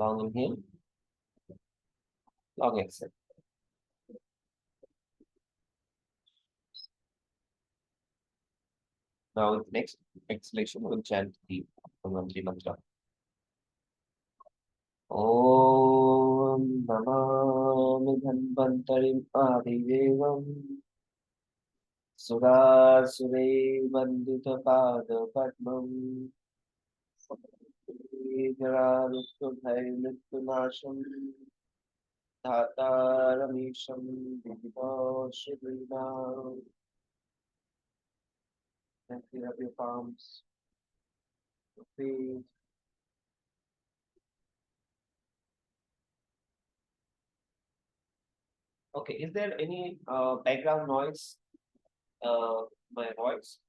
Long inhale, long exhale. Now, with next exhalation, we'll chant the Mantra mantra. Om Namami Dhanvantarim Adidevam Sudasure Vandita Pada Padmam Jararuktubhai Nityanasham Dhataramisham Vidivashidrinam. And clear up your palms, your feet. Okay, is there any background noise? My voice?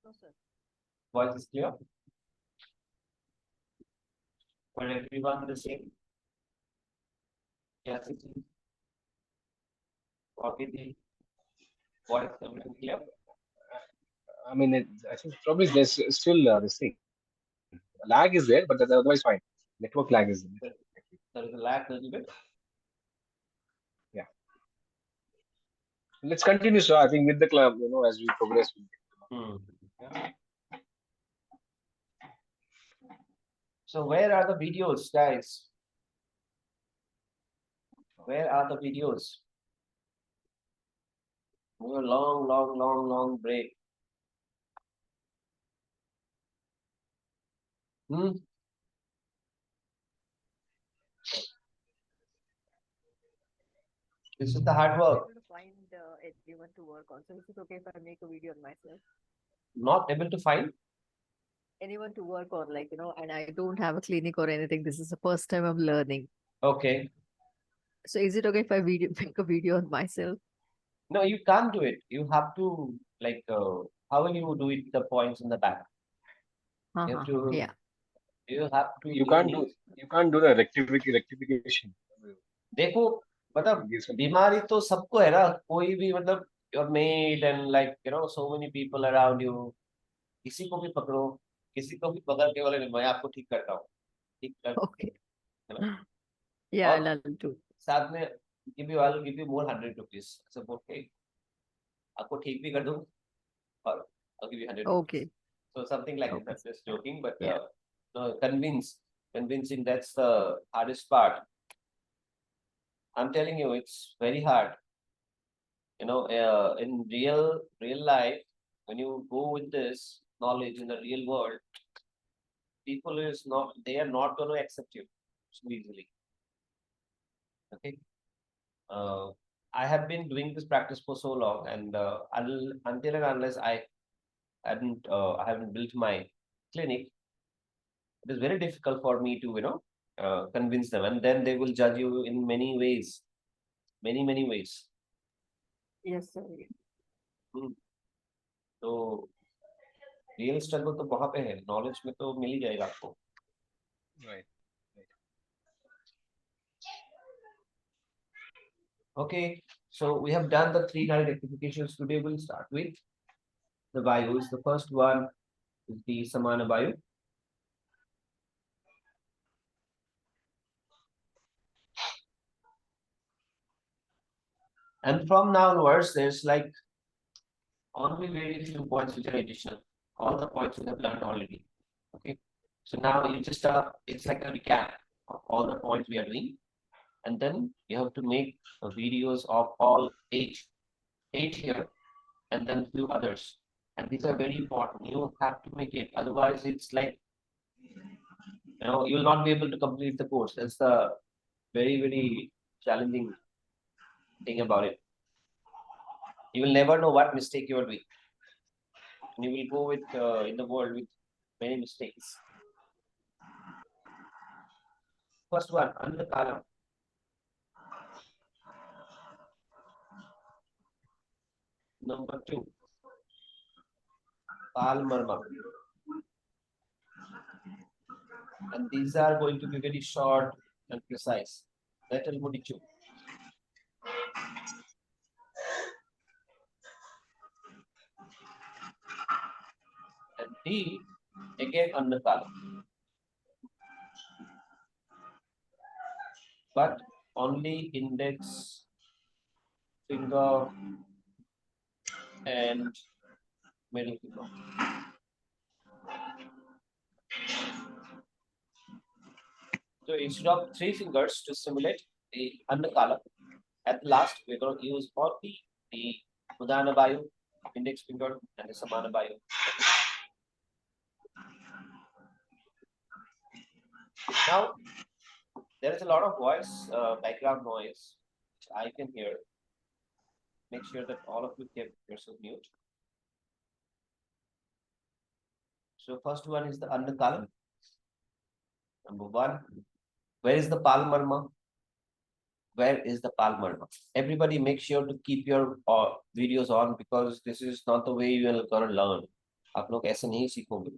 No, sir. Voice is clear? For everyone the same? Yes, it is. Copy the voice coming clear? I mean, I think probably there's still this thing. Lag is there, but otherwise fine. Network lag is there. There is a lag a little bit. Yeah. Let's continue, sir. I think with the club, as we progress. Yeah. So where are the videos, guys? Where are the videos? Long break. This is the hard work. I'm able to find anyone to work on. So is it okay if I make a video on myself? Not able to find? Anyone to work on, and I don't have a clinic or anything. This is the first time I'm learning. Okay. So is it okay if I make a video on myself? No, you can't do it. You have to how will you do it? The points in the back. You have to. Yeah. You have to. You can't do the rectification. देखो मतलब बीमारी तो सबको है ना कोई भी मतलब your maid and so many people around you किसी को भी पकड़ो किसी को भी पकड़ के बोले मैं आपको ठीक करता हूँ ठीक कर Okay. है ना Yeah, और I'll do. साथ में I'll give you more 100 rupees सब okay आपको ठीक भी कर दूँ और I'll give you 100 Okay. rupees. So something like Okay. that. Just joking, but Yeah. no, convincing that's the hardest part. I'm telling you, it's very hard. In real life, when you go with this knowledge in the real world, they are not going to accept you so easily. Okay. I have been doing this practice for so long, and until and unless I haven't built my clinic, it is very difficult for me to convince them, and then they will judge you in many ways, many ways. Yes, sir. तो real struggle तो वहां पे है knowledge में तो मिल ही जाएगा आपको Right. Okay, so we have done the 3 nadi rectifications. Today we'll start with the vayus. The first one is the samana vayu. And from now onwards, there's only very few points which are additional. All the points we have learned already. Okay, so now you just it's like a recap of all the points we are doing, and then you have to make videos of all eight here, and then few others. And these are very important. You have to make it. Otherwise, it's you'll not be able to complete the course. That's the very challenging thing about it. You will never know what mistake you are doing. And you will go with in the world with many mistakes. First one, Andhakalam. Number 2, Marma. And these are going to be very short and precise. That'll Mudichu. And D, again Andhakalam. but only index finger and middle finger. So instead of 3 fingers to simulate the undercolor, at last we're going to use only the Udana Bayu, index finger, and the Samana Bayu. Now, there is a lot of voice, background noise, which I can hear. Make sure that all of you keep yourself mute. So first one is the undercolor. Number 1. Where is the Marma? Where is the Marma? Everybody make sure to keep your videos on because this is not the way you are going to learn. आप लोग ऐसे नहीं सीखोगे.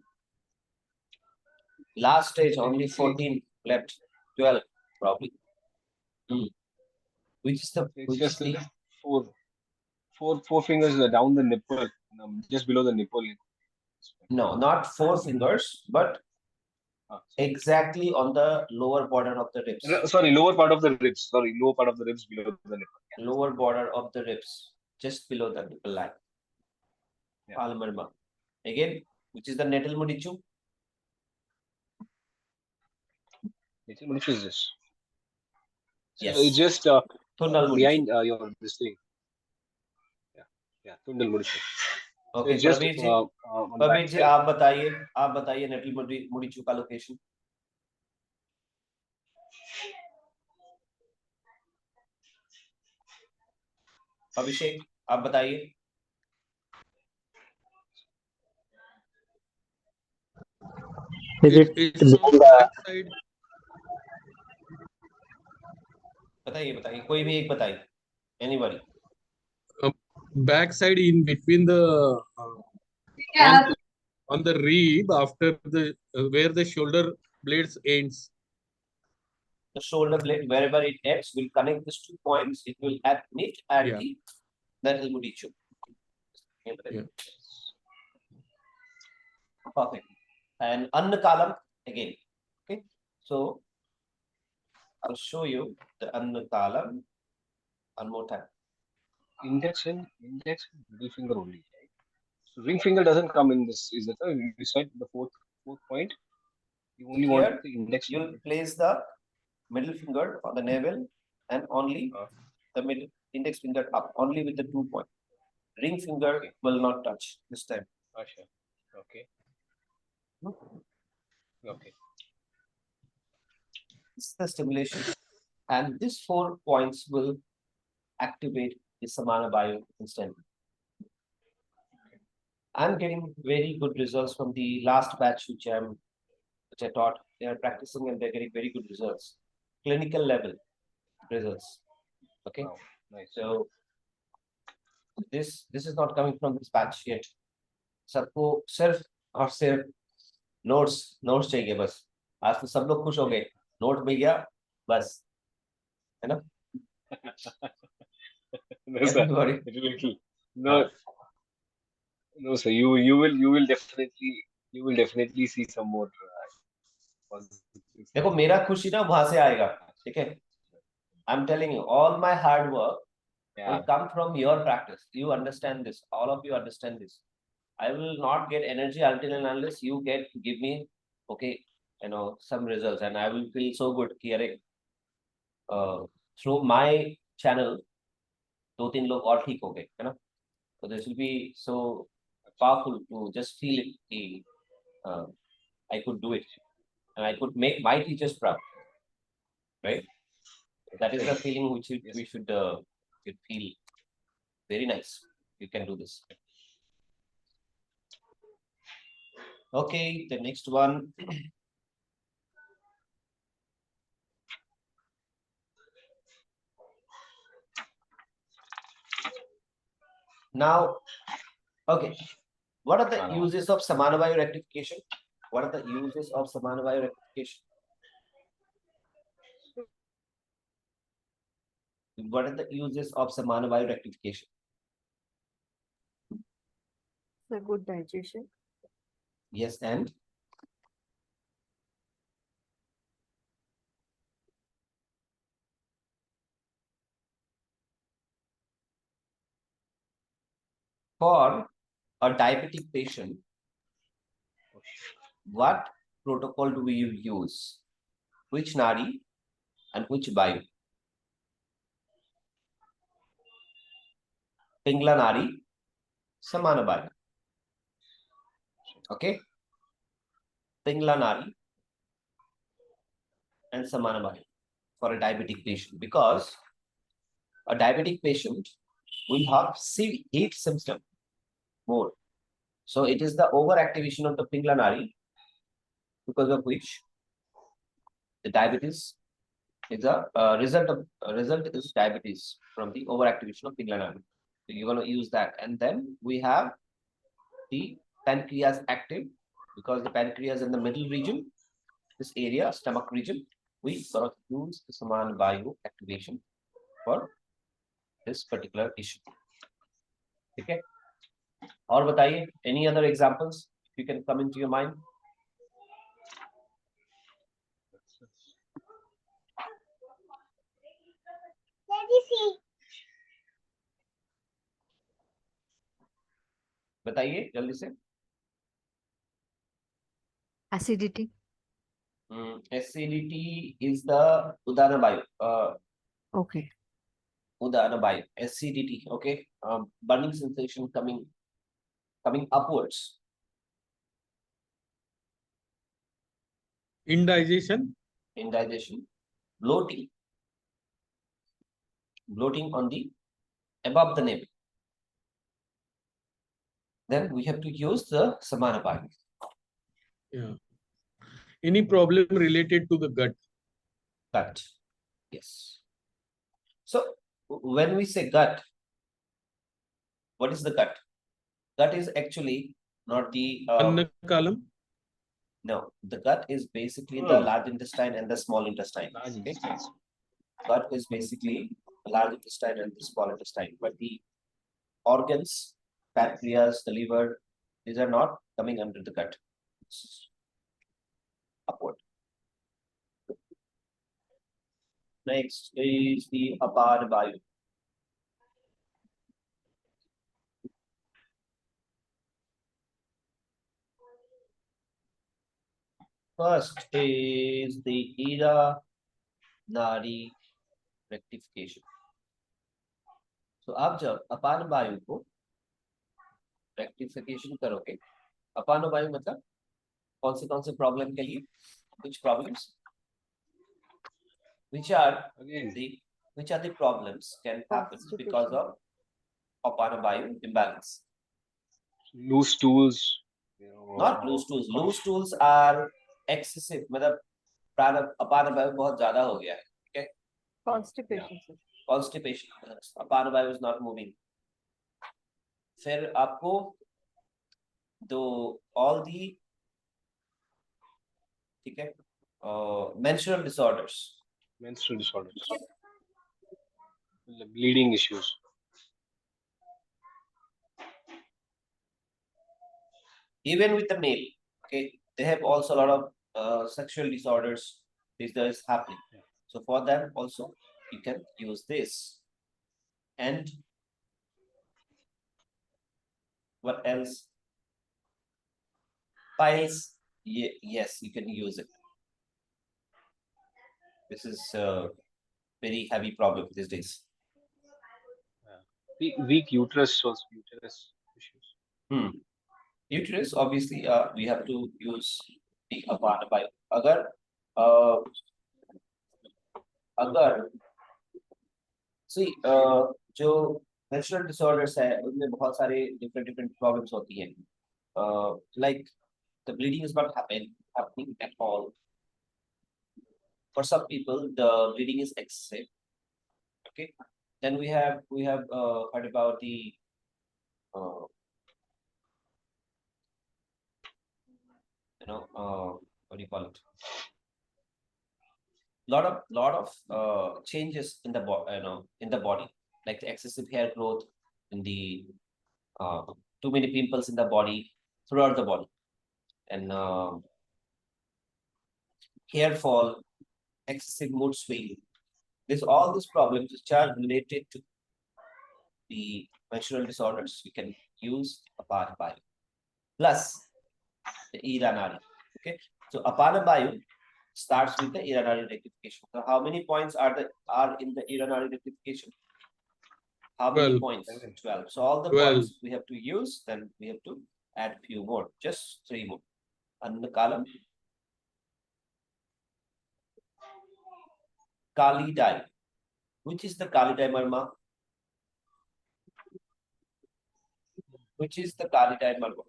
Last stage only 14 left, 12 probably. Which is the It's just four fingers down the nipple, just below the nipple. No, not 4 fingers, but exactly on the lower border of the ribs. Sorry, lower part of the ribs. Sorry, lower part of the ribs below the nipple. Yeah. Lower border of the ribs, just below the nipple line. Yeah. Palmarma. Again, which is the natal mudichu? Natal mudichu is this. So Yes. it's just behind your this thing. Yeah, Tundal mudichu. Okay, so just Prabir ji, आप बताइए natal mudichu का location. अभिषेक, आप बताइए. It's on the back side. बताइए कोई भी एक बताइए. Anybody. Back side in between the on the rib after the where the shoulder blades ends. The shoulder blade, wherever it ends, will connect these 2 points. It will meet at the natal mudichu. Yeah. Perfect. And Annakalam again. Okay. So I'll show you the Annakalam one more time. Index and middle finger only. Right? So ring finger doesn't come in this. Is it? You said the fourth point. You only want the index. You'll place the middle finger on the navel and only the middle index finger up, only with the 2 points. Ring finger will not touch this time. Sure. Okay. Okay. This is the stimulation, and these 4 points will activate the Samana Bayu instantly. I'm getting very good results from the last batch which I taught. They are practicing and they're getting very good results. Clinical level results. Okay. Wow, nice. So this is not coming from this batch yet. सबको सिर्फ और सिर्फ notes चाहिए बस. आज तो सब लोग खुश हो गए. नोट मिल गया बस, है ना? No, sir. No, sir. You will definitely see some more. देखो मेरा खुशी ना वहां से आएगा, ठीक है? I'm telling you, all my hard work will come from your practice. You understand this. All of you understand this. I will not get energy until and unless you give me, okay, some results, and I will feel so good. Through my channel, 2-3 लोग और ठीक हो गए, है ना? So this will be so powerful to just feel it. I could do it, and I could make my teachers proud, right? That is the feeling which we should feel. Very nice. You can do this. Okay, the next one. Now, okay, what are the uses of Samanavayu rectification? What are the uses of Samanavayu rectification? What are the uses of Samanavayu rectification? The good digestion. Yes, and? for a diabetic patient, what protocol do we use? Which nadi and which bayu? Pingla nadi, samana bayu. Okay? Pingla nadi and samana bayu for a diabetic patient, because a diabetic patient will have heat symptom more. So it is the overactivation of the Pingla nadi, because of which the diabetes is a result is diabetes from the overactivation of Pingla nadi. So you're going to use that, and then we have the pancreas active, because the pancreas in the middle region, this area, stomach region, we sort of use the Saman Bayu activation for this particular issue. Okay. और बताइए, any other examples if you can come into your mind? बताइए जल्दी से. Acidity. Acidity is the Udana Bayu. Okay. Udana Bayu. Acidity. Okay. Burning sensation coming upwards. Indigestion. Indigestion. Bloating on the above the navel. Then we have to use the Samana Bayu. Yeah. Any problem related to the gut? Gut. Yes. So when we say gut, what is the gut? Gut is actually not the Anna column. no, the gut is basically the large intestine and the small intestine. Okay? Gut is basically the large intestine and the small intestine, but the organs, pancreas, the liver, these are not coming under the gut. It's upward. Next is the Apar Bayu. First is the Ida Nadi rectification. So आप जब अपान वायु को rectification करोगे, अपान वायु मतलब कौन से problem के लिए, which problems, which are the problems can happen because of अपान वायु imbalance. Loose stools. Not loose stools. Loose stools are excessive. मतलब अपान वायु बहुत ज्यादा हो गया है. Okay. Constipation. Yeah. Constipation. अपान वायु is not moving. फिर आपको all the ठीक है menstrual disorders. The bleeding issues. Even with the male, okay, they have also a lot of sexual disorders. This is happening. So for them also, you can use this. And what else? Piles. Yes, you can use it. This is a very heavy problem these days. Weak uterus also. Uterus issues. Uterus, obviously, we have to use the Apana Bayu. अगर see जो menstrual disorders है उनमें बहुत सारे different problems होती हैं. Like the bleeding is not happening at all. For some people, the bleeding is excessive. Okay. Then we have heard about the what do you call it? Lot of changes in the body, like the excessive hair growth, in the too many pimples in the body, throughout the body, and hair fall, excessive mood swing. All these problems which are related to the menstrual disorders, we can use Apana Bayu plus the Iranari. Okay, so Apana Bayu starts with the Iranari rectification. So how many points are in the Iranari rectification? How many 12. points? 11. 12. So all the 12. points we have to use, then we have to add few more, just 3 more. And the column Kali dye. Which is the Kali dye, Marma? Which is the Kali dye, Marma?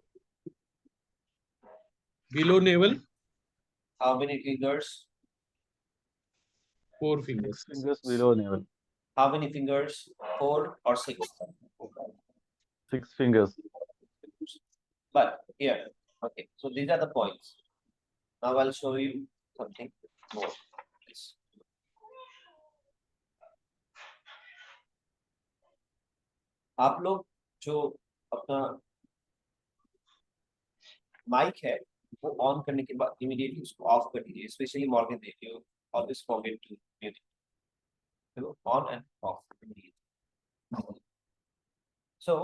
Below navel, How many fingers? 4 fingers. 6 fingers below navel. How many fingers? 4 or 6? 6 fingers. But here, okay. So these are the points. Now I'll show you something more. Yes. आप लोग जो अपना mic है वो on करने के बाद immediately उसको ऑफ कर दीजिए, स्पेशली मॉर्गन देख you always forget to mute it, on and off. So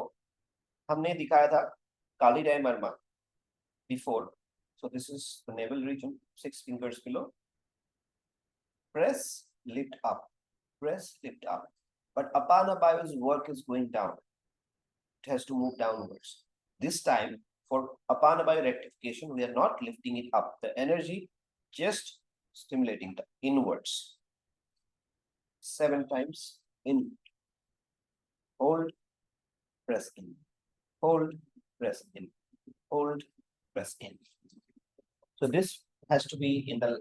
हमने दिखाया था काली डाय मर्मा before. So this is the navel region, 6 fingers below. Press, lift up, press, lift up. But Apana Bayu's work is going down. It has to move downwards. This time, for Apana Bayu rectification, we are not lifting it up. The energy just stimulating the inwards. 7 times in. Hold, press in. Hold, press in. Hold, press in. So this has to be in the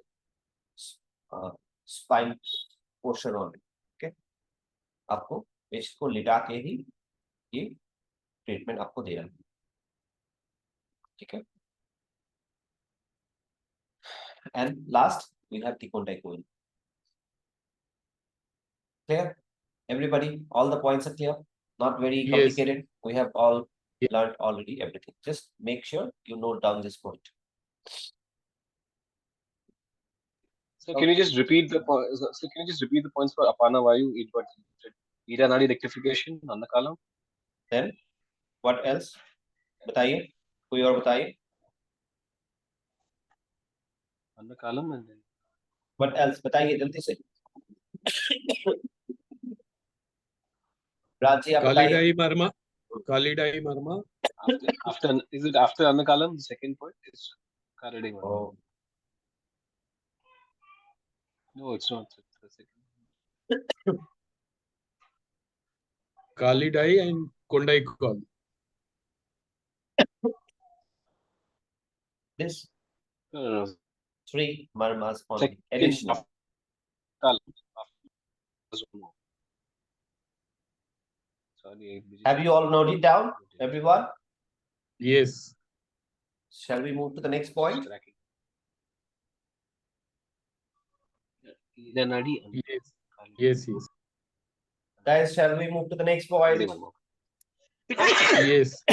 spine portion only. Okay, आपको इसको लिटा के ही ये treatment आपको दे रहा है. ठीक है. And last we have Tikondai coil. Clear? Everybody, all the points are clear. Not very Yes. complicated. We have all Yeah. learned already everything. Just make sure you note down this point. So can you just repeat the points for Apana Vayu, Iranadi rectification, Annakalam? Then what else? बताइए, कोई और बताइए. Annakalam and then What else? बताइए जल्दी से. राजी आप बताइए. Kalidai Marma. Kalidai Marma. after is it after Annakalam? The second point is Karading. Oh, No, it's not. It's the second. Kalidai and Kondai Kol. this No. 3 marmas on Second additional. after Kalam. After one more. Sorry, Have you all noted down, everyone? Yes. Shall we move to the next point? Iranadi. Yes. Yes. Yes. Guys, shall we move to the next point? Yes.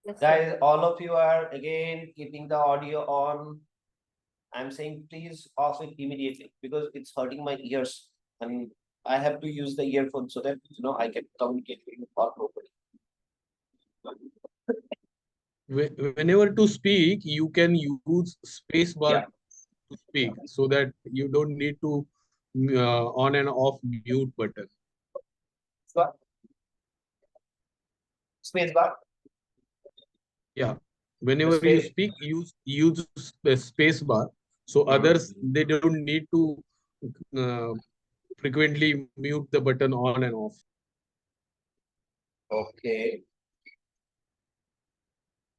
Yes, sir. Guys, all of you are again keeping the audio on. I'm saying please off it immediately because it's hurting my ears and I have to use the earphone so that I can communicate with you all properly. Whenever to speak, you can use space bar Yeah. to speak so that you don't need to on and off mute button. So, space bar. Yeah. Whenever you speak, use space bar. So others, they don't need to frequently mute the button on and off. Okay.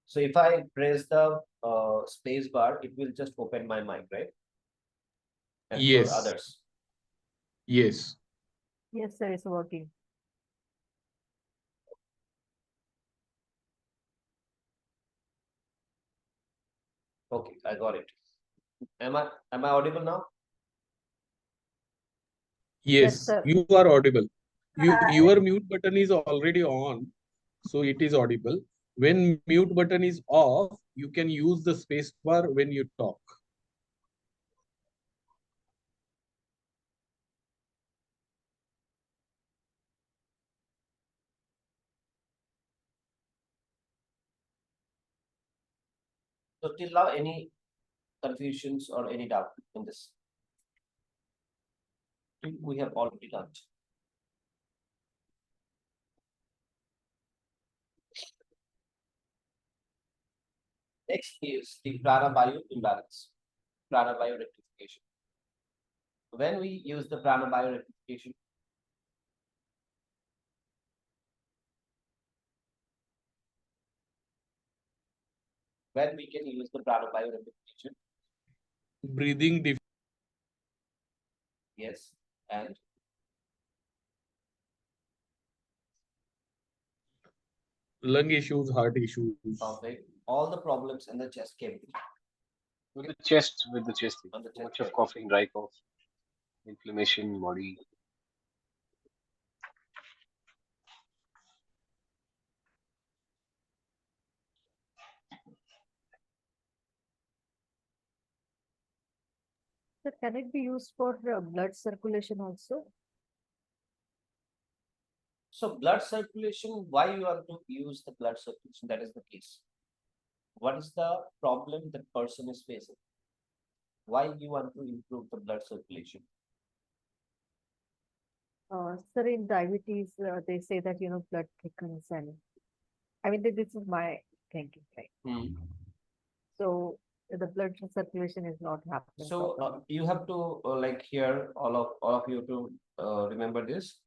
So if I press the space bar, it will just open my mic, right? And for Yes. others. Yes. Yes, sir, it's working. Okay, I got it. Am I audible now? Yes, sir. you are audible. Your mute button is already on, so it is audible. When mute button is off, you can use the space bar when you talk. So till now, any confusions or any doubt in this? We have already done. Next is the prana-bio imbalance, prana-bio rectification. When we use the prana-bio rectification, when we can use the prana-bio rectification? Breathing Yes, and lung issues, heart issues. perfect. All the problems in the chest cavity. With the chest, On the too much chest of cavity. coughing, dry cough, inflammation, body. So can it be used for blood circulation also? So blood circulation, why you have to use the blood circulation? That is the case. What is the problem that person is facing? Why you want to improve the blood circulation? Sir, in diabetes, they say that, blood thickens and I mean, this is my thinking, right? So the blood circulation is not happening So properly. you have to like here all of you to remember this.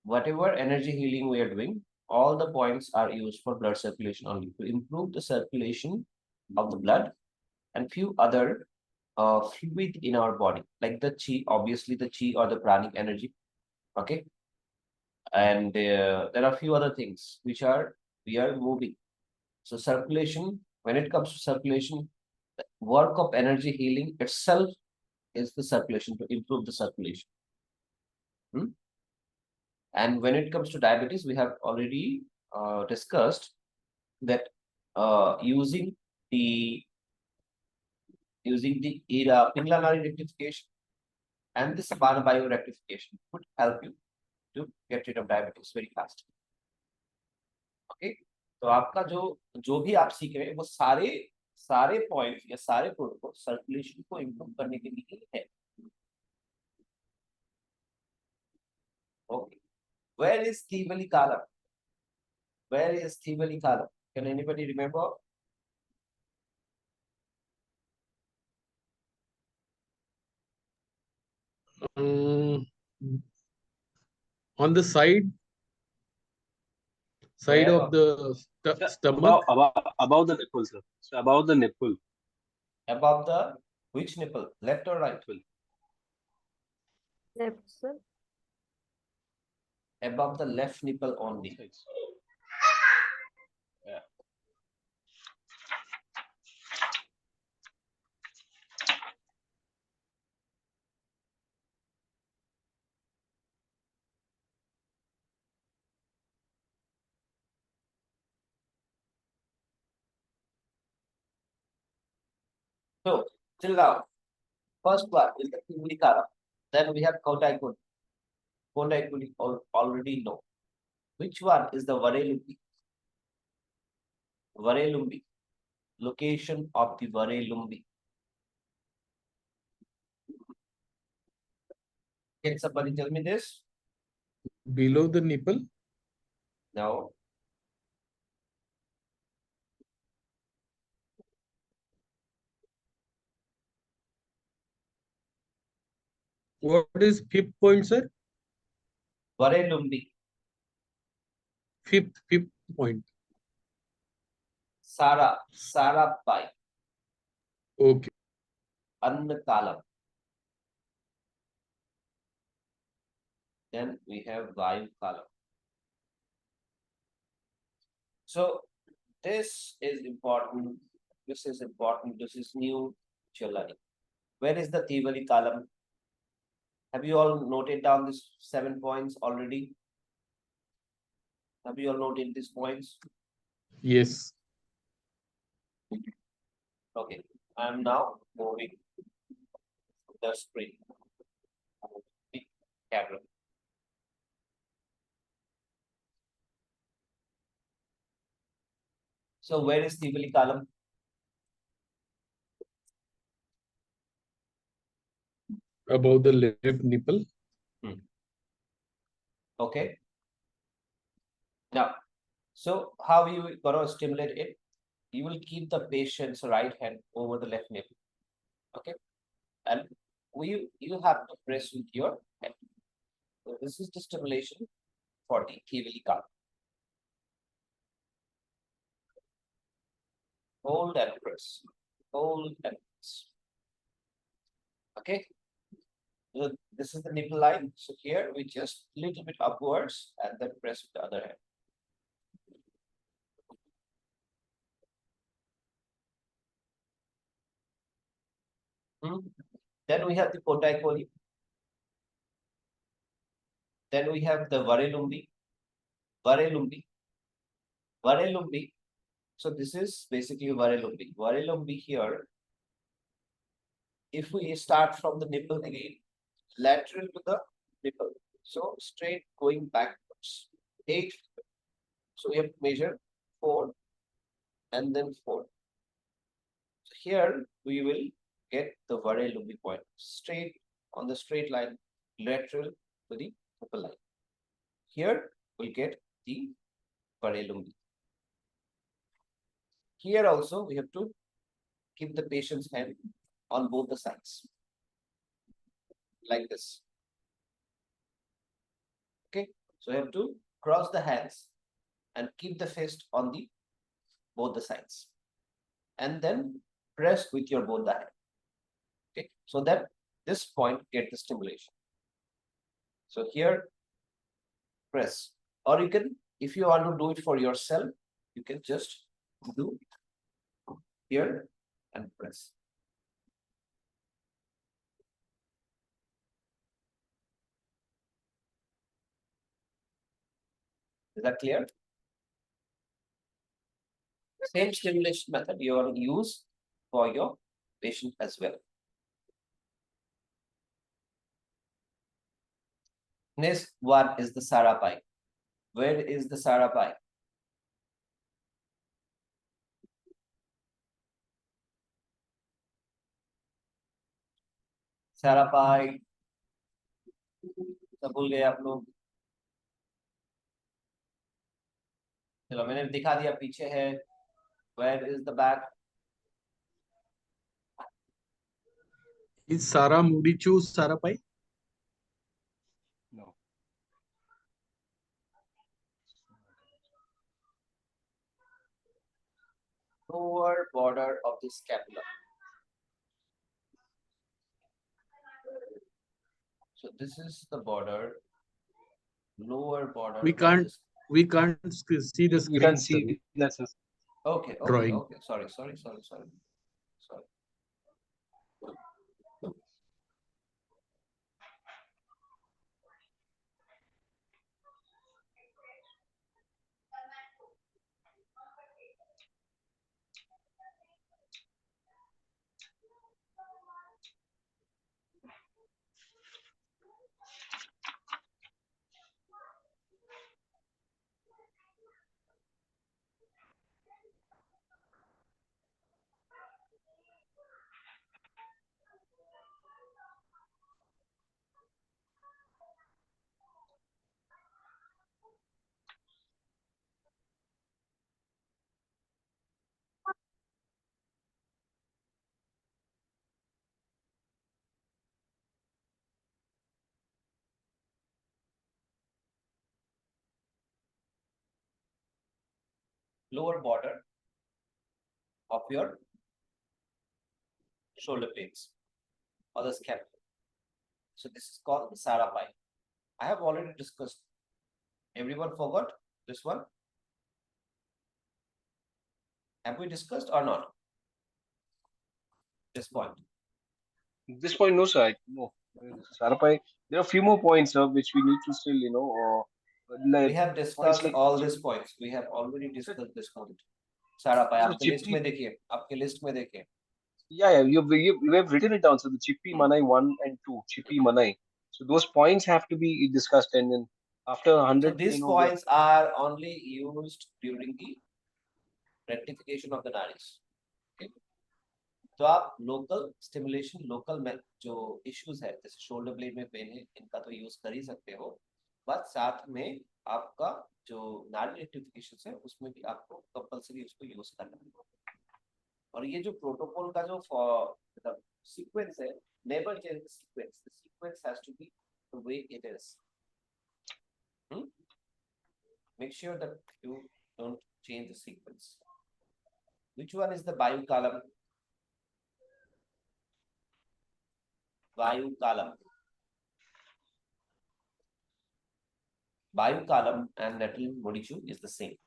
Whatever energy healing we are doing, all the points are used for blood circulation only to improve the circulation of the blood and few other fluid in our body, like the chi, obviously the chi or the pranic energy. Okay, and there are few other things which are we are moving. So circulation, when it comes to circulation, the work of energy healing itself is the circulation to improve the circulation. And when it comes to diabetes, we have already discussed that using the Pinglanari rectification and the Sabana bio rectification would help you to get rid of diabetes very fast. Okay, तो आपका जो भी आप सीख रहे हैं वो सारे पॉइंट या सारे प्रोटोकॉल सर्कुलेशन को इम्प्रूव करने के लिए है. Okay, where is Thivali Kala? Where is Thivali Kala? Can anybody remember? Um, on the side Where? of the Sir, stomach, above the nipple, sir. So above the nipple. Above the which nipple? Left or right? Left, sir. Above the left nipple only. Yeah. So till now, first one is the Thivali Kala. Then we have Kotaikuni. Kotaikuni already know. Which one is the Varelumbi? Varelumbi. Location of the Varelumbi. Can somebody tell me this? below the nipple. No. What is fifth point, sir? Varelumbi. Fifth point. Sarapai. Okay. Annakalam. Then we have Vayu Kalam. So this is important. This is important. This is new which you're learning. Where is the Thivali Kalam? Have you all noted down these 7 points already? Have you all noted these points? Yes. Okay. I'm now moving the screen. The camera. So where is Thivali Kalam? Above the left nipple. Okay. Now, so how you gonna stimulate it? You will keep the patient's right hand over the left nipple. Okay. And you have to press with your hand. So this is the stimulation for the Kivili. Hold and press. Hold and press. Okay. So this is the nipple line. So here we just little bit upwards and then press with the other hand. Then we have the Potaikoli. Then we have the Varelumbi. Varelumbi. Varelumbi. So this is basically Varelumbi. Varelumbi here. If we start from the nipple again, lateral to the nipple. So straight going backwards. 8. So we have to measure 4 and then 4. So here we will get the Varelumbi point. Straight on the straight line, lateral to the nipple line. Here we'll get the Varelumbi. Here also we have to keep the patient's hand on both the sides. Like this. Okay. So you have to cross the hands and keep the fist on the both the sides. And then press with your both the hand. Okay. So that this point get the stimulation. So here press. Or you can, if you want to do it for yourself, you can just do here and press. Is that clear? Same stimulation method you are use for your patient as well. Next one is the Sarapai. Where is the Sarapai? Sarapai. सब भूल गए आप लोग. चलो मैंने दिखा दिया पीछे है. Where is the back? Is Sara Mudichu Sarapai? No. Lower border of the scapula. So this is the border. Lower border. We can't see the screen. You can see that's Okay. Drawing. Okay. Sorry. Lower border of your shoulder blades or the scapula. So this is called the Sarapai. I have already discussed. Everyone forgot this one? Have we discussed or not? This point. this point, no, sir. No. Sarapai, there are a few more points, sir, which we need to still, We have discussed like all these points. We have already discussed this point. Sarapai, आपके list में देखिए. आपके list में देखिए. Yeah, you have written it down. So the Chippi Manai 1 and 2, Chippi Manai. So those points have to be discussed, and then after 100, So these points are only used during the rectification of the naris. Okay. तो आप local stimulation, local में जो issues है जैसे shoulder blade में pen है, इनका तो यूज कर ही सकते हो, बट साथ में आपका जो नाड़ी रेक्टिफिकेशन है उसमें भी आपको कंपल्सरी उसको यूज करना है। और ये जो प्रोटोकॉल का जो मतलब सीक्वेंस है, never change the sequence, the sequence has to be the way it is. Make sure that you don't change the sequence. Which one is the Vayu column? Vayu column. Vayu column and Natal Modichu is the same.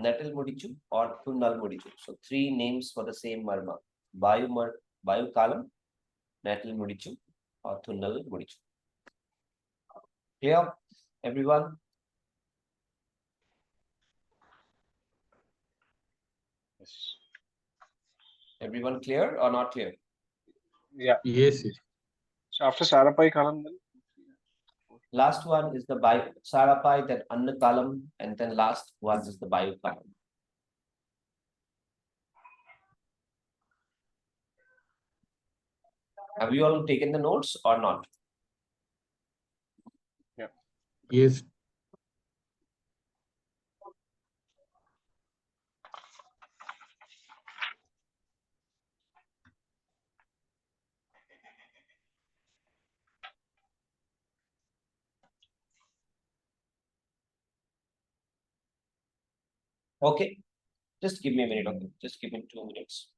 Natal Modichu or Tunnal Modichu. So three names for the same Marma. Vayu column, Natal Modichu or Tunnal Modichu. Clear, everyone? Yes. Everyone clear or not clear? Yeah. Yes, yes. So after Sarapai column, then Last one is the Sarapai, then Anna column, and then last one is the Vayu column. Have you all taken the notes or not? yeah. Yes. Okay, just give me a minute. Okay, just give me 2 minutes.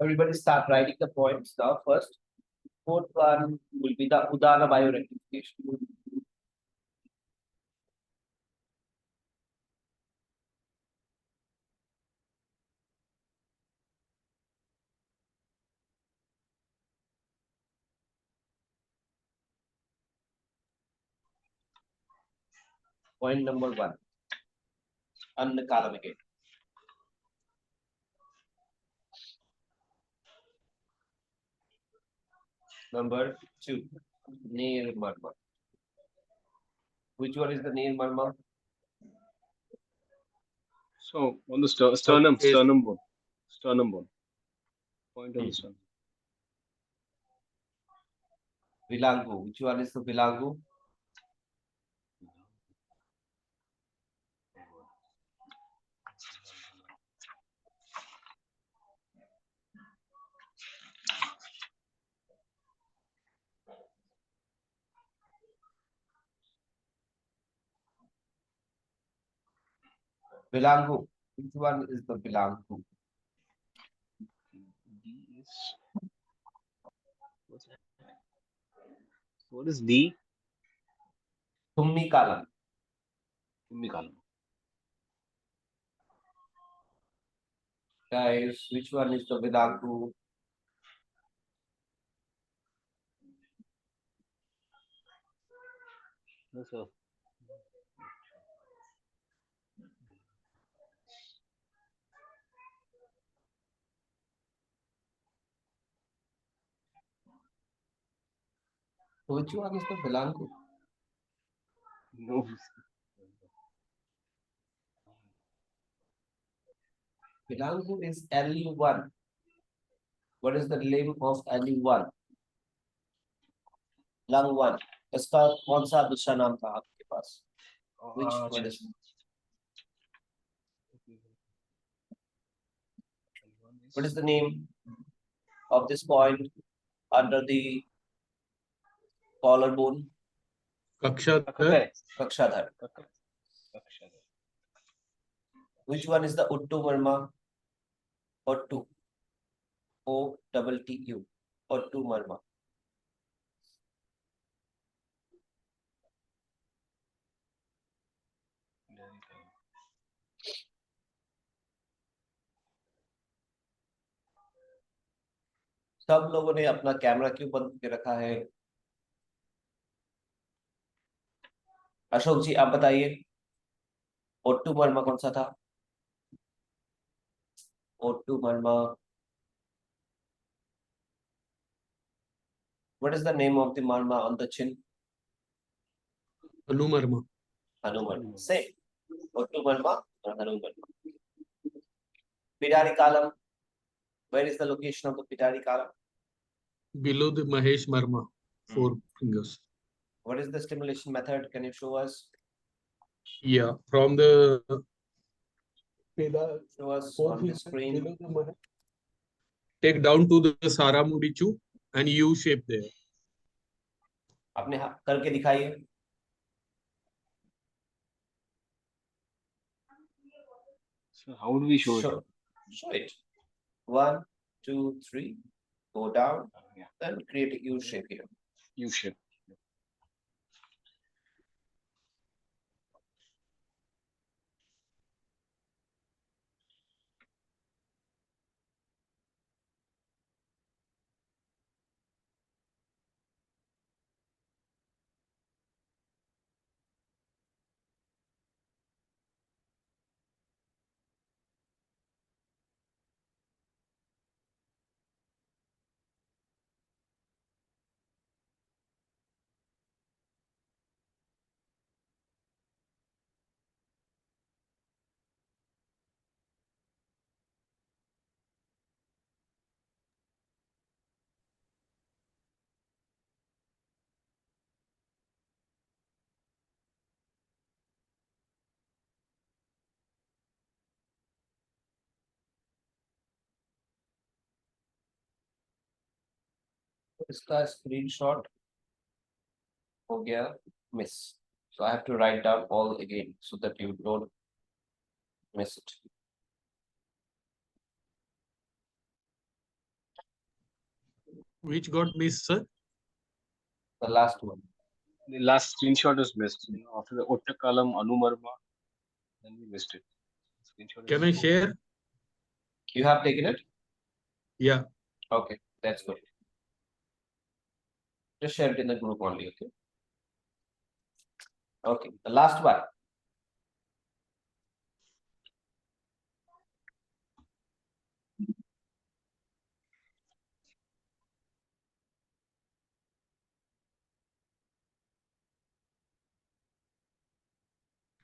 Everybody start writing the points now first. Fourth one will be the Udana biorectification. Point number 1. Anna column again. Number 2. Near Marma. Which one is the near Marma? So on the sternum, Yes. sternum bone, sternum bone. Point on the sternum. Vilangu. Which one is the Vilangu? Vilangu. Which one is the Vilangu? D is what's that? What is D? Tummi column. Tummi column. Guys, which one is the Vilangu? No, sir. Which one is the Vilangu? No. Vilangu is LU1. What is the name of LU1? Lung 1. इसका कौन सा दूसरा नाम था आपके पास? Which one is? What is the name? of this point under the collarbone? Kakshadhar. Kakshadhar. Which one is the Uttu Marma? Ottu. O-double-T-U. Ottu Marma. सब लोगों ने अपना कैमरा क्यों बंद करके रखा है? अशोक जी आप बताइए, ओट्टू मर्मा कौन सा था? ओट्टू मर्मा. What is the name of the marma on the chin? Hanumarma. Hanuman. Same. Ottu Marma or Hanuman. Pidari column. Where is the location of the Pidari column? Below the Mahesh Marma. 4 fingers. What is the stimulation method? Can you show us? Yeah, from the Show us 4 on the fingers screen. below the Mahesh. Take down to the Saramudichu and U shape there. आपने करके दिखाइए. So how do we show it? Show it. 1, 2, 3. Go down. Yeah. Then create a U shape here. U shape. इसका screenshot हो गया miss. So I have to write down all again so that you don't miss it. Which got missed, sir? The last one. The last screenshot is missed. You know, after the Otta column, Anumarma, then we missed it. Screenshot Can I share? You have taken it? Yeah. Okay, that's good. Just share it in the group only, okay? Okay, the last one.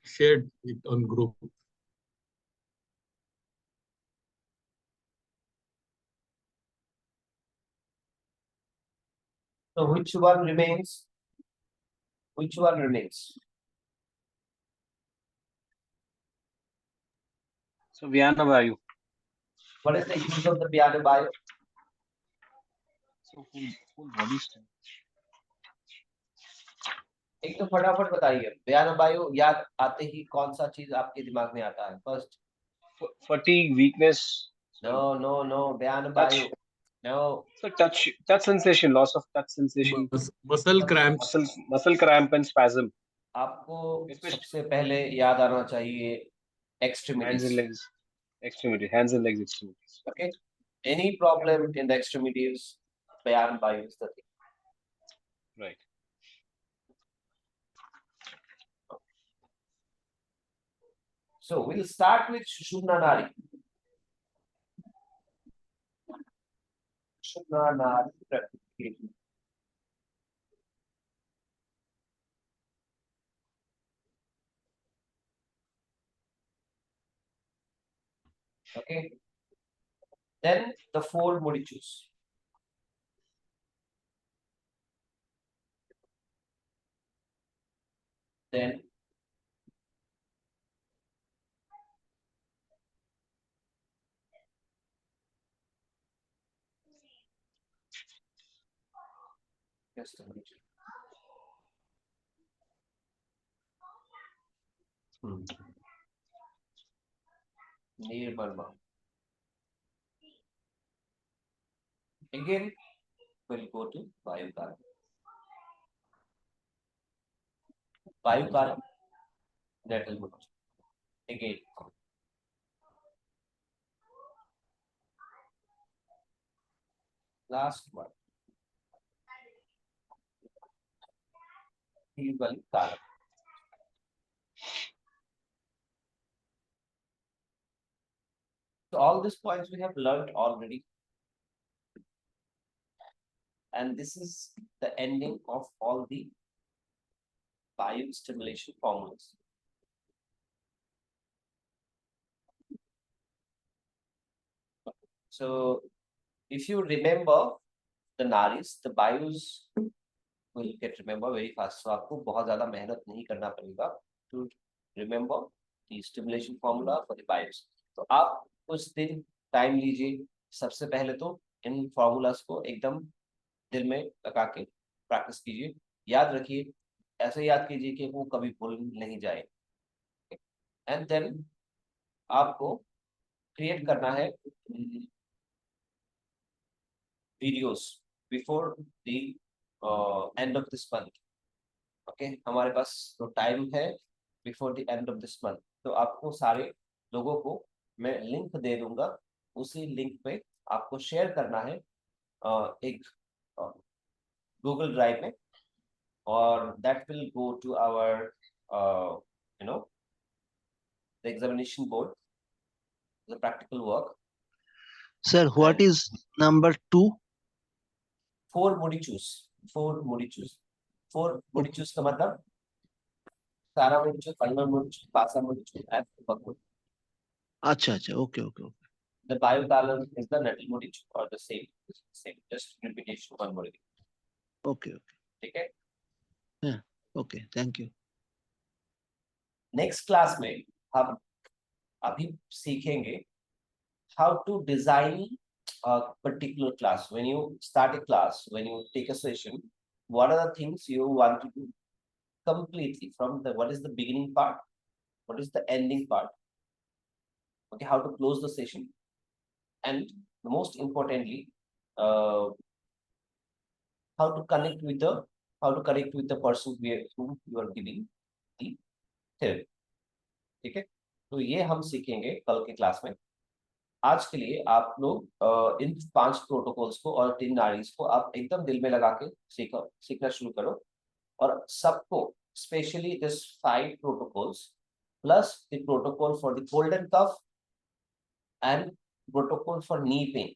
Shared it on group. So which one remains? Which one remains? So Vyana Vayu. What is the use of the piano bio? So full body strength. एक तो फटाफट बताइए, बयान bio याद आते ही कौन सा चीज आपके दिमाग में आता है? First Fatigue, weakness. No, बयान bio. No. So touch sensation, loss of touch sensation. Muscle cramps. Muscle cramp and spasm. आपको सबसे पहले याद आना चाहिए extremities. Hands and legs. Extremity. Hands and legs extremities. Okay. Any problem in the extremities, byan bayo is the thing. Right. So we'll start with Sushumna Nadi. Sushumna Nadi practication. Okay. Then the 4 modichus. Then Just a minute. Near Marma. Again, we'll go to Vayukara. Vayukara, that will go. Again. Last one. Vayukara. So all these points we have learned already. And this is the ending of all the biostimulation formulas. So if you remember the naris, the bios will get remember very fast. So आपको बहुत ज़्यादा मेहनत नहीं करना पड़ेगा to remember the stimulation formula for the bios. तो आप कुछ दिन टाइम लीजिए. सबसे पहले तो इन फॉर्मूलास को एकदम दिल में लगा के प्रैक्टिस कीजिए. याद रखिए, ऐसे याद कीजिए कि वो कभी भूल नहीं जाए. एंड देन आपको क्रिएट करना है videos before the end of this month. Okay, हमारे पास तो टाइम है before the end of this month. तो आपको सारे लोगों को मैं लिंक दे दूंगा. उसी लिंक पे आपको शेयर करना है एक गूगल ड्राइव में, और that will go to our the examination board, the practical work. Sir, what And is number 2? 4 Modi choose. 4 Modi choose. 4 Modi choose का मतलब सारा मोडी चूज, पन्ना मोडी चूज, पासा मोडी choose, and बकमुडी. Acha, acha. Okay, okay, okay. The biobalance is the nettle Modi choose or the same, just repetition one Modi. Okay, okay. ठीक है. Yeah. Okay, thank you. Next class में हम अभी सीखेंगे how to design a particular class. When you start a class, when you take a session, what are the things you want to do completely from the what is the beginning part, what is the ending part, okay, how to close the session, and most importantly, how to connect with the person whom you are giving the therapy. ठीक है. तो ये हम सीखेंगे कल के class में. आज के लिए आप लोग इन 5 प्रोटोकॉल्स को और 3 नारीज को आप एकदम दिल में लगा के सीखना शुरू करो. और सबको specially this 5 protocols plus the protocol for the golden cuff and protocol for knee pain,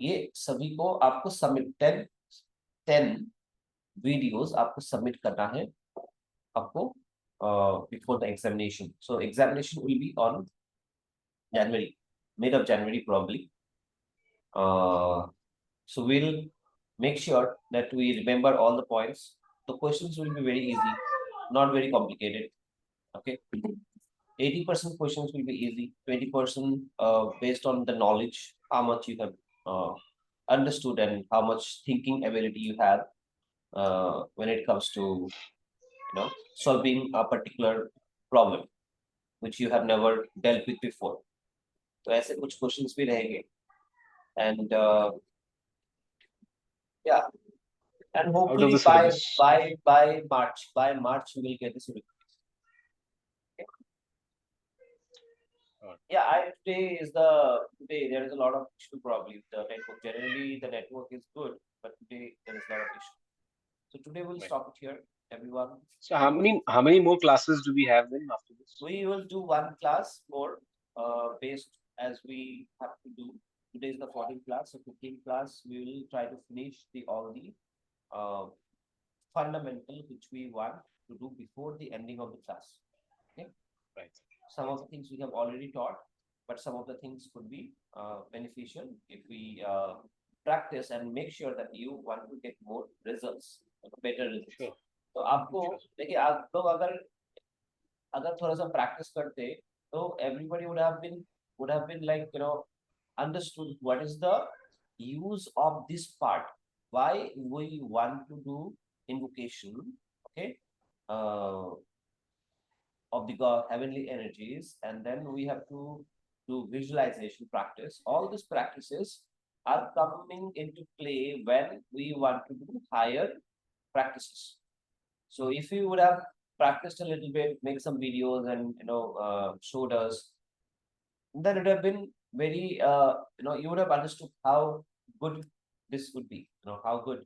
ये सभी को आपको सबमिट 10 वीडियोस आपको सबमिट करना है आपको before the examination. So examination will be on January, mid of January probably. So we'll make sure that we remember all the points. The questions will be very easy, not very complicated. Okay, 80% questions will be easy, 20% based on the knowledge, how much you have understood and how much thinking ability you have when it comes to solving a particular problem which you have never dealt with before. तो ऐसे कुछ questions भी रहेंगे. And yeah, and hopefully by March we will get this certificate. Yeah, today there is a lot of issue probably. The network, generally the network is good, but today there is a lot of issue. So today we'll stop it here, everyone. So how many more classes do we have then after this? We will do one class more based as we have to do. Today is the 14th class, so 15th class we will try to finish all the fundamental which we want to do before the ending of the class. Okay, Right. some of the things we have already taught, but some of the things could be beneficial if we practice and make sure that you want to get more results, better results. Sure. तो आपको देखिए, आप लोग अगर थोड़ा सा practice करते तो everybody would have been like understood what is the use of this part why we want to do invocation, okay, of the God, heavenly energies, and then we have to do visualization practice. All these practices are coming into play when we want to do higher practices. So if you would have practiced a little bit, make some videos and showed us, then it would have been very you would have understood how good this would be, how good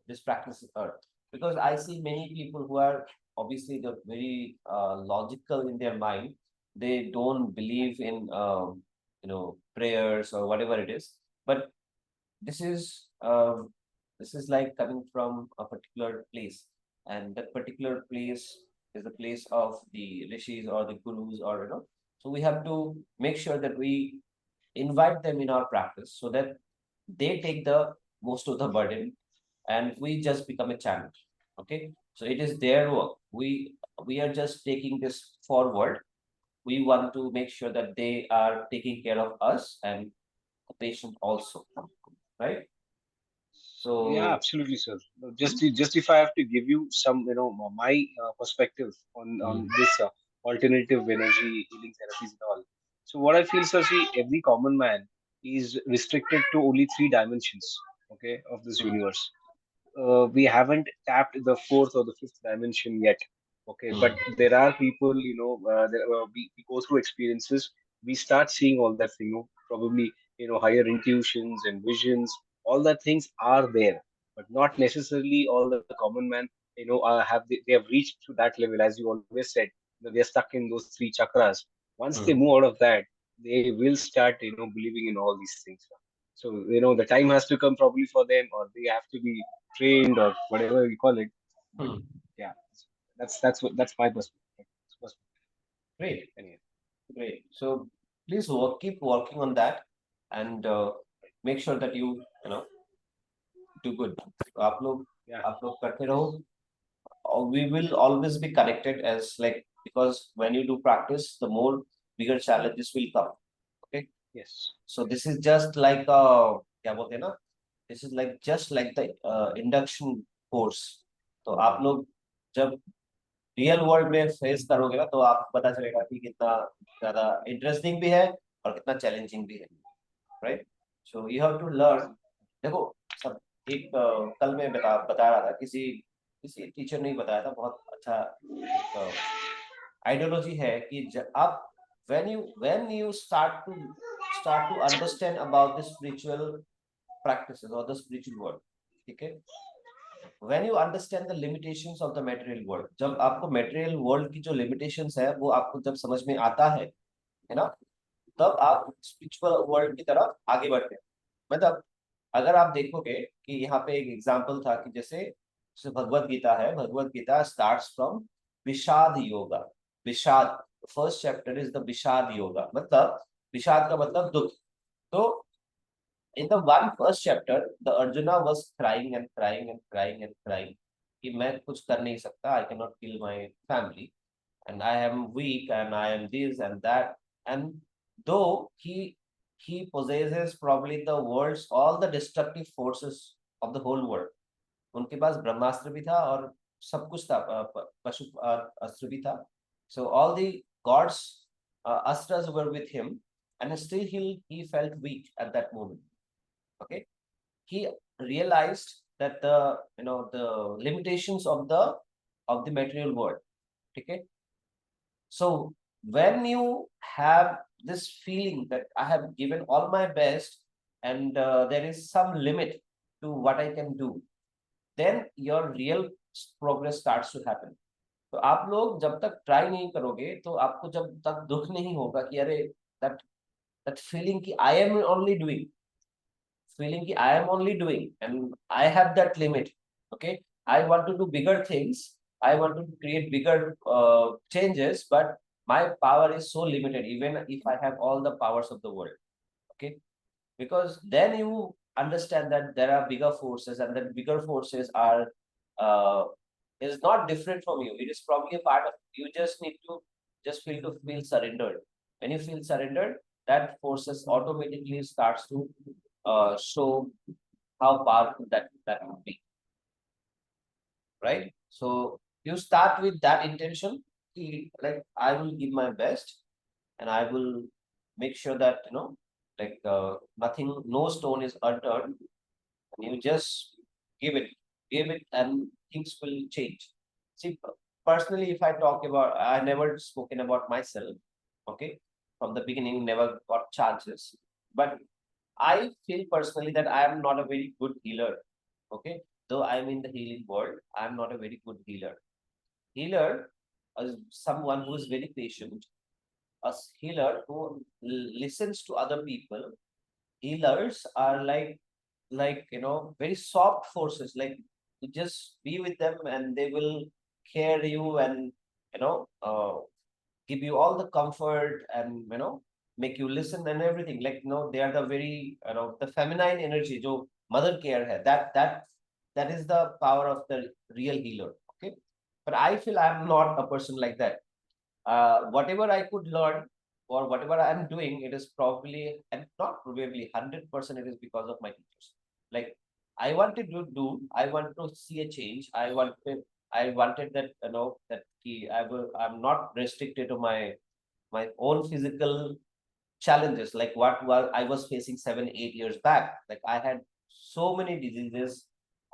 this practice are. Because I see many people who are obviously the very logical in their mind. They don't believe in prayers or whatever it is. But this is like coming from a particular place, and that particular place is the place of the rishis or the gurus, or so we have to make sure that we invite them in our practice so that they take the most of the burden and we just become a channel. Okay, so it is their work. We are just taking this forward. We want to make sure that they are taking care of us and the patient also, right? So Yeah, absolutely, sir. No, just if I have to give you some, my perspective on this alternative energy healing therapies and all. So what I feel, sir, see, every common man is restricted to only three dimensions, okay, of this universe. We haven't tapped the fourth or the fifth dimension yet. Okay, but there are people, we go through experiences, we start seeing all that, probably, higher intuitions and visions, all that things are there, but not necessarily all the common man, they have reached to that level, as you always said, they're stuck in those three chakras. Once they move out of that, they will start, believing in all these things. So, the time has to come probably for them, or they have to be trained or whatever we call it. But hmm, yeah, that's my perspective. great. Anyway, Great. So please keep working on that, and make sure that you do good. तो yeah, आप लोग करते रहो. We will always be connected, as like, because when you do practice, the more bigger challenges will come. Okay. yes, So this is just like क्या बोलते हैं ना? This is like just like the induction course. तो आप लोग जब real world में face करोगे ना, तो आपको पता चलेगा कि कितना ज्यादा इंटरेस्टिंग भी है और कितना चैलेंजिंग भी है, right? So you have to learn. देखो, सब एक कल मैं बता रहा था, किसी किसी टीचर ने ही बताया था, बहुत अच्छा एक आइडियोलॉजी है कि आप when you start to understand about the spiritual practices or the spiritual world, ठीक है, when you understand the limitations of the material world, जब आपको material world की जो limitations है वो आपको जब समझ में आता है ना, तब आप spiritual world की तरफ आगे बढ़ते हैं. मतलब अगर आप देखोगे कि यहाँ पे एक एग्जांपल था कि जैसे भगवत गीता है, भगवत गीता स्टार्ट्स फ्रॉम विषाद योगा. विषाद, फर्स्ट चैप्टर इज द विषाद योगा. मतलब विषाद का मतलब दुख. तो in the one first chapter, the Arjuna was crying and crying and crying and crying कि मैं कुछ कर नहीं सकता, I cannot kill my family, and I am weak, and I am this and that. And though he possesses probably the world's all the destructive forces of the whole world, उनके पास ब्रह्मास्त्र भी था और सब कुछ था, पशु अस्त्र भी था. So all the gods astras were with him, and still he felt weak at that moment. Okay, he realized that the limitations of the material world. Okay, so when you have this feeling that I have given all my best, and there is some limit to what I can do, then your real progress starts to happen. तो आप लोग जब तक try नहीं करोगे, तो आपको जब तक दुख नहीं होगा कि अरे that that feeling कि I am only doing, feeling कि I am only doing and I have that limit. Okay, I want to do bigger things, I want to create bigger changes, but my power is so limited even if I have all the powers of the world. Okay, because then you understand that there are bigger forces, and that bigger forces are uh, is not different from you. It is probably a part of you. Just need to feel surrendered. When you feel surrendered, that forces automatically starts to show how powerful that would be, right? So you start with that intention, like I will give my best, and I will make sure that like nothing, no stone is unturned, and you just give it, and things will change. See, personally, if I talk about, I never spoken about myself, okay, from the beginning, never got chances, but I feel personally that I am not a very good healer. Okay. Though I'm in the healing world, I'm not a very good healer. Healer is someone who is very patient. A healer who listens to other people. Healers are like very soft forces. Like you just be with them and they will care you, and you know uh, give you all the comfort, and make you listen and everything. Like they are the very the feminine energy jo mother care hai, that is the power of the real healer. Okay, but I feel I'm not a person like that. Whatever I could learn, or whatever I'm doing, it is probably, and not probably, 100% it is because of my teachers. Like I wanted to do, I want to see a change. I wanted that that I'm not restricted to my own physical challenges, like what I was facing 7 8 years back. Like I had so many diseases.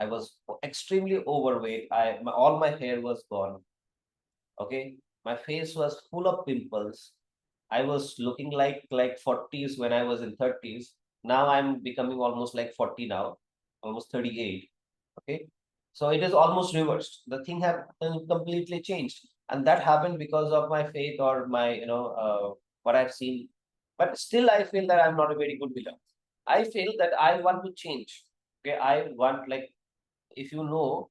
I was extremely overweight. All my hair was gone. Okay, my face was full of pimples. I was looking like 40s when I was in 30s. Now I'm becoming almost like 40 now, almost 38. Okay, so it is almost reversed. The thing have completely changed, and that happened because of my faith, or my what I've seen. But still, I feel that I'm not a very good leader. I feel that I want to change. Okay, I want, like, if you know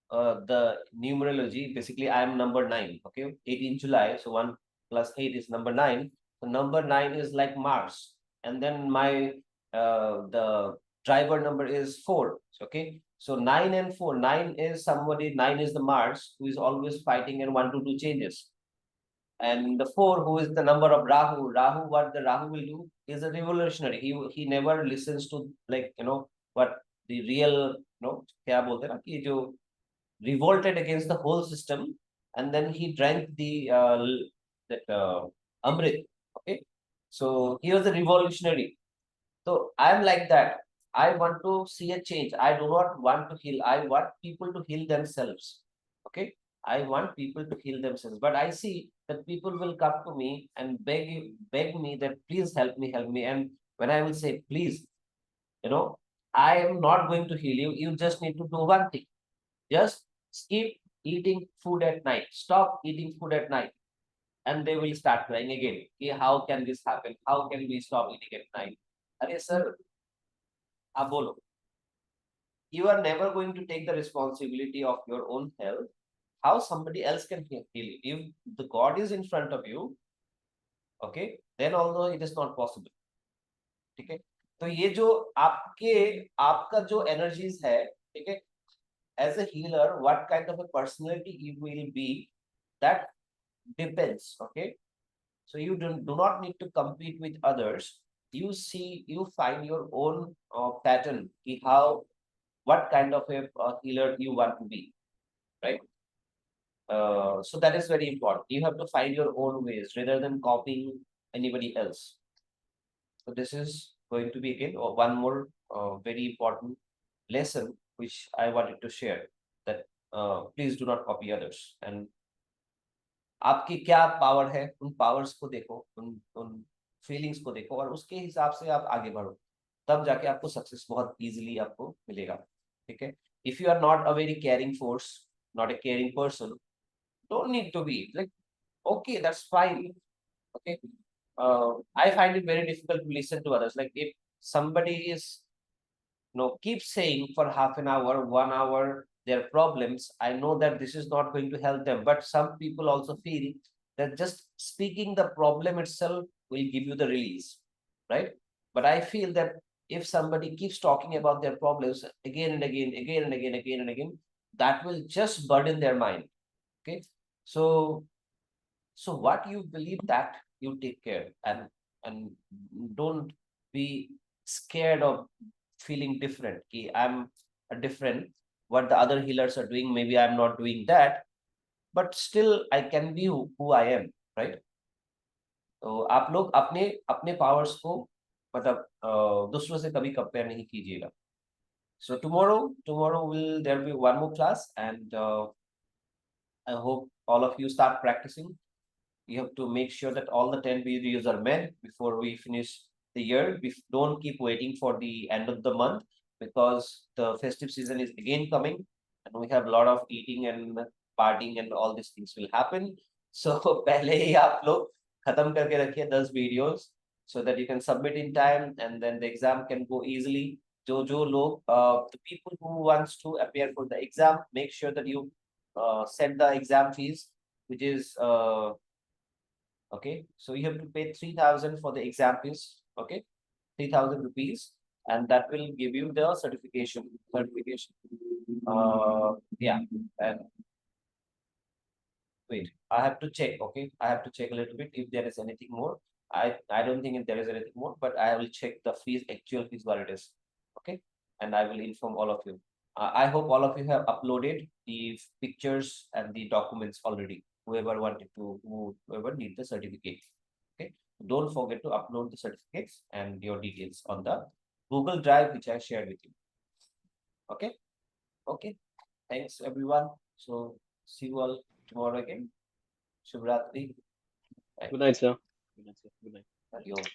the numerology, basically I am number 9. Okay, 18 July. So 1 plus 8 is number 9. So number 9 is like Mars. And then my the driver number is 4. Okay. So 9 and 4. 9 is somebody, 9 is the Mars who is always fighting and want to do changes. And the 4, who is the number of Rahu. Rahu, what the Rahu will do is a revolutionary. He never listens to, like, what the real, क्या बोलते हैं ना कि जो revolted against the whole system, and then he drank the that Amrit. Okay, so he was a revolutionary. So I'm like that. I want to see a change. I do not want to heal. I want people to heal themselves. Okay, I want people to heal themselves. But I see that people will come to me and beg me that please help me, help me. And when I will say please, I am not going to heal you. You just need to do one thing. Just skip eating food at night. Stop eating food at night. And they will start crying again. Okay, how can this happen? How can we stop eating at night? Arey sir, abolo. You are never going to take the responsibility of your own health. How somebody else can heal you? If the God is in front of you, okay, then although it is not possible. ठीक है? तो ये जो आपका जो energies है, ठीक है? As a healer, what kind of a personality you will be, that depends. Okay, so you do not need to compete with others. You find your own pattern, what kind of a healer you want to be, right? So that is very important. You have to find your own ways rather than copying anybody else. So this is going to be again one more very important lesson which I wanted to share, that please do not copy others. And आपकी क्या power है, उन powers को देखो, उन feelings को देखो, और उसके हिसाब से आप आगे बढ़ो, तब जाके आपको सक्सेस बहुत इजीली आपको मिलेगा. ठीक है? If you are not a very caring force, not a caring person, don't need to be like, okay, that's fine. Okay, I find it very difficult to listen to others. Like if somebody is keep saying for half an hour, 1 hour their problems, I know that this is not going to help them. But some people also feel that just speaking the problem itself will give you the release, right? But I feel that if somebody keeps talking about their problems again and again, again and again, again and again, that will just burden their mind. Okay, so what you believe, that you take care, and don't be scared of feeling different. I'm a different, what the other healers are doing, maybe I'm not doing that, but still I can be who I am, right? तो आप लोग अपने अपने powers को मतलब दूसरों से कभी कंपेयर नहीं कीजिएगा. So tomorrow will there be one more class, and I hope all of you start practicing. You have to make sure that all the 10 videos are met before we finish the year. We don't keep waiting for the end of the month, because the festive season is again coming, and we have a lot of eating and partying and all these things will happen. So पहले ही आप लोग खत्म करके रखिए 10 videos, so that you can submit in time, and then the exam can go easily. जो लोग the people who wants to appear for the exam, make sure that you send the exam fees, which is okay, so you have to pay 3,000 for the exam fees, okay, 3,000 rupees, and that will give you the certification. Yeah, and wait, I have to check, okay, I have to check a little bit if there is anything more. I don't think if there is anything more, but I will check the fees, actual fees, what it is, okay, and I will inform all of you. I hope all of you have uploaded the pictures and the documents already, whoever need the certificate. Okay, don't forget to upload the certificates and your details on the Google Drive, which I shared with you. Okay, thanks everyone. So see you all tomorrow again. Shubhratri. Good night, sir. Good night, sir. Good night. Adios.